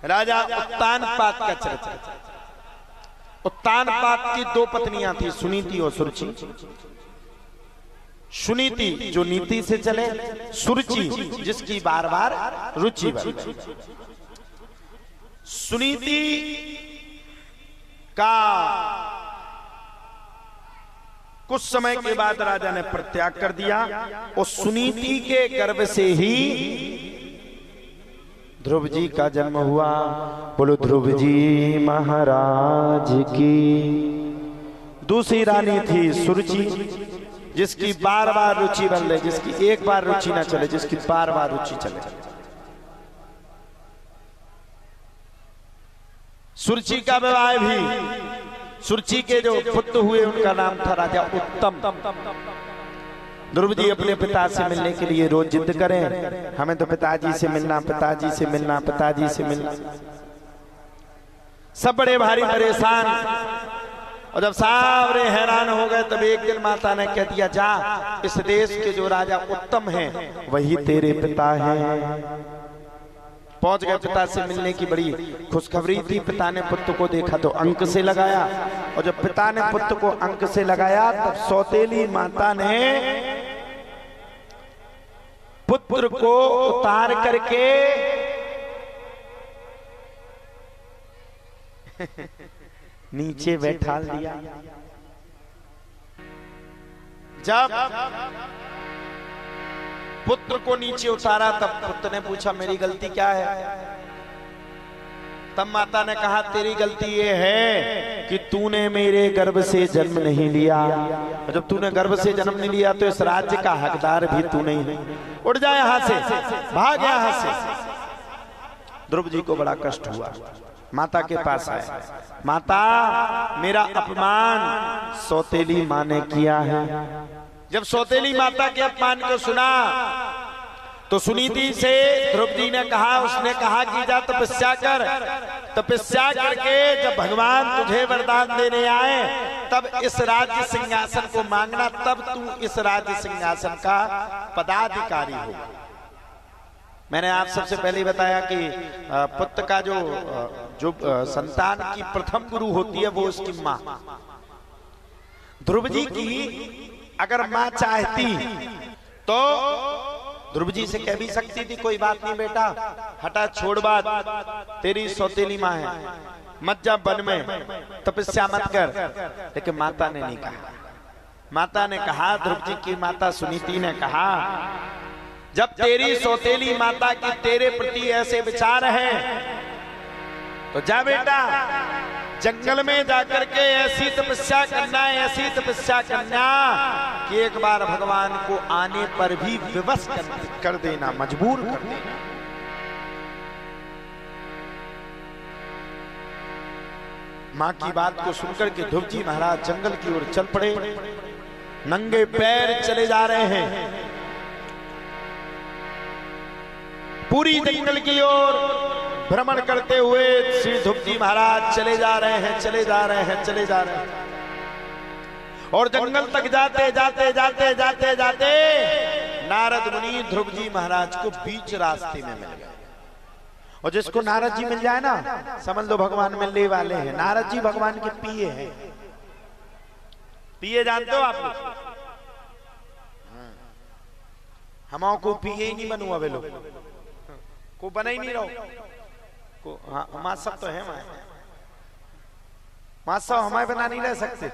राजा उत्तानपाद का चरित्र। उत्तानपाद की दो पत्नियां थी, सुनीति और सुरुचि। सुनीति जो नीति से चले, सुरुचि जिसकी बार बार रुचि बढ़े। सुनीति का कुछ समय के बाद राजा ने परित्याग कर दिया और सुनीति के गर्भ से ही ध्रुव जी का जन्म हुआ। बोलो ध्रुव जी महाराज की। दूसरी रानी थी सुरुचि, जिसकी बार बार रुचि बदले, जिसकी एक बार रुचि ना चले, जिसकी बार बार रुचि चले। सुरुचि का विवाह भी, सुरुचि के जो पुत्र हुए उनका नाम था राजा उत्तम। ध्रुव जी अपने पिता से मिलने के लिए रोज जिद करें, हमें तो पिताजी से मिलना, पिताजी से मिलना, पिताजी से मिलना। सब बड़े भारी परेशान, और जब सारे हैरान हो गए तब एक दिन माता ने कह दिया, जा इस देश के जो राजा उत्तम हैं वही तेरे पिता हैं। पहुंच गए, पिता से मिलने की बड़ी खुशखबरी थी। पिता ने पुत्र को देखा तो अंक से लगाया, और जब पिता ने पुत्र को अंक से लगाया तब सौतेली माता ने पुत्र को उतार करके नीचे बैठा दिया। जब पुत्र को नीचे उतारा तब पुत्र ने पूछा, मेरी गलती क्या है? तब माता ने कहा, तेरी गलती ये है कि तूने मेरे गर्भ से जन्म नहीं लिया। जब तूने गर्भ से जन्म नहीं लिया तो इस राज्य का हकदार भी तू नहीं है। उड़ जा यहां से, भाग यहां से। ध्रुव जी को बड़ा कष्ट हुआ, माता के पास आए, माता मेरा अपमान सौतेली माँ ने किया है। जब सौतेली माता के अपमान को सुना तो सुनीति से ध्रुव जी ने कहा, उसने कहा कि जा तपस्या कर, तपस्या करके जब भगवान तुझे वरदान देने आए तब इस राज्य सिंहासन को मांगना, तब तू इस राज्य सिंहासन का पदाधिकारी हो। मैंने आप सबसे पहले बताया कि पुत्र का जो संतान की प्रथम गुरु होती है वो उसकी माँ। ध्रुव जी की अगर माँ चाहती तो ध्रुव जी से कह भी सकती थी, कोई बात नहीं बेटा, हटा छोड़ बात, तेरी सौतेली माँ है, मत जा वन में, तपस्या मत कर। लेकिन माता ने नहीं कहा। माता ने कहा, ध्रुव जी की माता सुनीति ने कहा, जब तेरी सौतेली माता की तेरे प्रति ऐसे विचार हैं तो जा बेटा जंगल में जाकर के ऐसी तपस्या करना है, ऐसी तपस्या करना कि एक बार भगवान को आने पर भी विवश कर देना, मजबूर कर देना। मां की बात को सुनकर के ध्रुव जी महाराज जंगल की ओर चल पड़े। नंगे पैर चले जा रहे हैं, पूरी जंगल की ओर भ्रमण करते हुए श्री ध्रुव जी महाराज चले जा रहे हैं, चले जा रहे हैं, चले जा रहे हैं। और जंगल तक जाते जाते जाते जाते जाते नारद मुनि ध्रुव जी महाराज को बीच रास्ते में मिल गए। और जिसको नारद जी मिल जाए ना, समझ लो भगवान मिलने वाले हैं। नारद जी भगवान के पिए हैं। पिए जानते हो आप लोग? हम को पिए ही नहीं बनू अबे लोग को बना ही नहीं रहो को। हाँ माँ सब तो है, माँ सब हमारे बना नहीं रह सकते।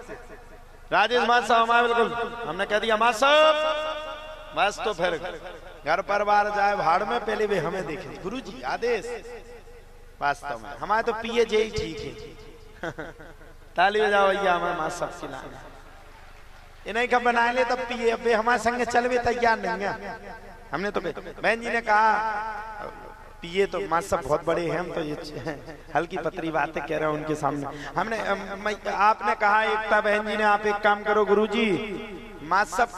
राजेश माँ सब हमारे बिल्कुल, हमने कह दिया माँ सब बस, तो फिर घर परिवार जाए भाड़ में, पहले भी हमें देखे गुरु जी आदेश। वास्तव में हमारे तो पिए जे ही ठीक है। ताली बजाओ भैया, हमें माँ सब खिलाना। इन्हें कब बनाए ले तब पिए, अब हमारे संग चल भी तैयार नहीं है। हमने तो बहन जी ने कहा पिए तो माँ सब बहुत बड़े हैं, हम तो ये हल्की पतरी बातें कह रहे हैं उनके सामने। हमने आपने कहा एकता बहन जी ने, आप एक काम करो गुरुजी, माँ सब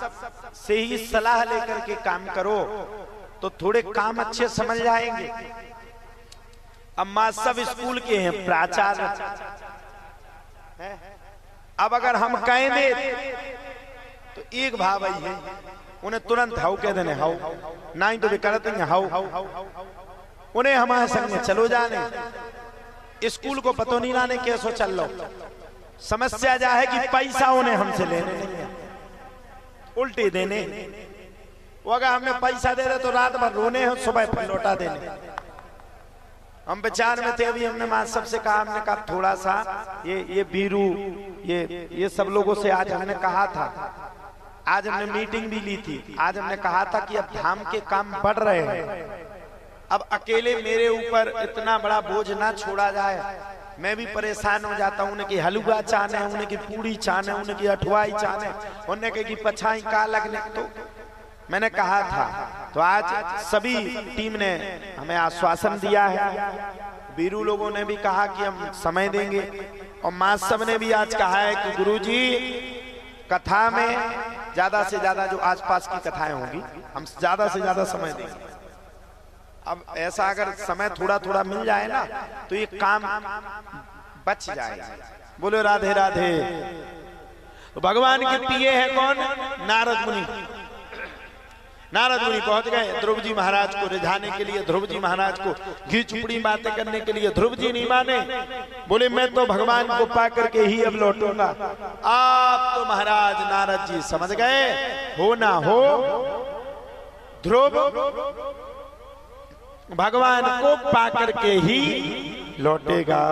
से ही सलाह लेकर के काम करो तो थोड़े काम अच्छे समझ जाएंगे। अब माँ सब स्कूल के हैं, प्राचार्य। अब अगर हम कहेंगे तो एक भाव आई है, उन्हें तुरंत हाउ कह देने, हाउ नहीं तो वे करते हैं हाउ। उन्हें हमारे संग चलो जाने, स्कूल को पतो नहीं लाने कैसो चल लो। समस्या जा है कि पैसा उन्हें हमसे लेने नहीं है, उल्टे देने। वो अगर हमने पैसा दे रहे तो रात भर रोने हो, सुबह फिर लौटा देने। हम विचार में थे, अभी हमने मां सबसे कहा, हमने कहा थोड़ा सा ये बीरू ये सब लोगों से आज हमने कहा था, आज हमने मीटिंग भी ली थी। आज हमने कहा था कि अब धाम के काम बढ़ रहे हैं, अब अकेले मेरे ऊपर इतना बड़ा बोझ ना छोड़ा जाए। मैं भी परेशान हो जाता हूँ। उनकी हलवा चाने, उनकी पूड़ी चाने, उनकी अठवाई चाने, उनकी पछाई का लगने। तो मैंने कहा था, तो आज सभी टीम ने हमें आश्वासन दिया है। बीरू लोगों ने भी कहा कि हम समय देंगे, और मां सब ने भी आज कहा है कि गुरुजी कथा में ज्यादा से ज्यादा जो आसपास की कथाएं होंगी हम ज्यादा से ज्यादा समय देंगे। अब ऐसा अगर समय थोड़ा थोड़ा मिल जाए ना तो ये काम बच जाएगा। बोलो राधे राधे। तो भगवान के पिए हैं कौन? नारद मुनि। नारद मुनि पहुंच गए ध्रुव जी महाराज को रिझाने के लिए, ध्रुव जी महाराज को घी चुपड़ी बातें करने के लिए। ध्रुव जी नहीं माने, बोले मैं तो भगवान को पा करके ही अब लौटूंगा। आप तो महाराज नारद जी समझ गए, हो ना हो ध्रुव भगवान को पा करके ही लौटेगा।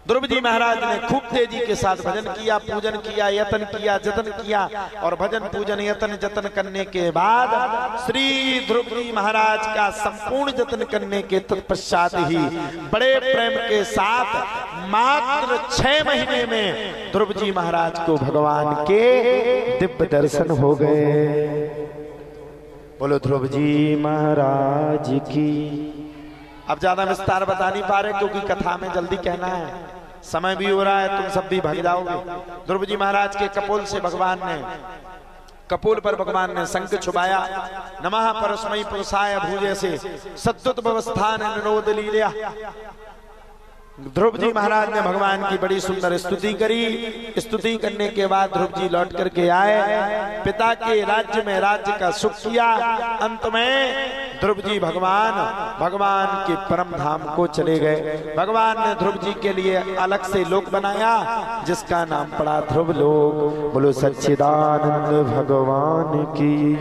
ध्रुव जी महाराज ने खूब तेजी के साथ भजन किया, पूजन किया, यतन किया, जतन किया, और भजन पूजन यतन जतन करने के बाद श्री ध्रुव जी महाराज का संपूर्ण जतन करने के तत्पश्चात ही बड़े प्रेम के साथ मात्र 6 महीने में ध्रुव जी महाराज को भगवान के दिव्य दर्शन हो गए। बोलो ध्रुव जी महाराज की। अब ज्यादा विस्तार बता नहीं पा रहे क्योंकि कथा में जल्दी कहना है, समय भी हो रहा है, तुम सब भी भाग जाओगे। ध्रुव जी महाराज के कपोल से भगवान ने, कपोल पर भगवान ने शंख छुपाया। नमः परस्मै पुरुषाय भूजे से सद्युत व्यवस्थान निरोध लीला। ध्रुव जी महाराज ने भगवान की बड़ी सुंदर स्तुति करी। स्तुति करने के बाद ध्रुव जी लौट करके आए, पिता के राज्य में राज्य का सुख किया। अंत में ध्रुव जी भगवान के परम धाम को चले गए। भगवान ने ध्रुव जी के लिए अलग से लोक बनाया जिसका नाम पड़ा ध्रुव लोक। बोलो सच्चिदानंद भगवान की।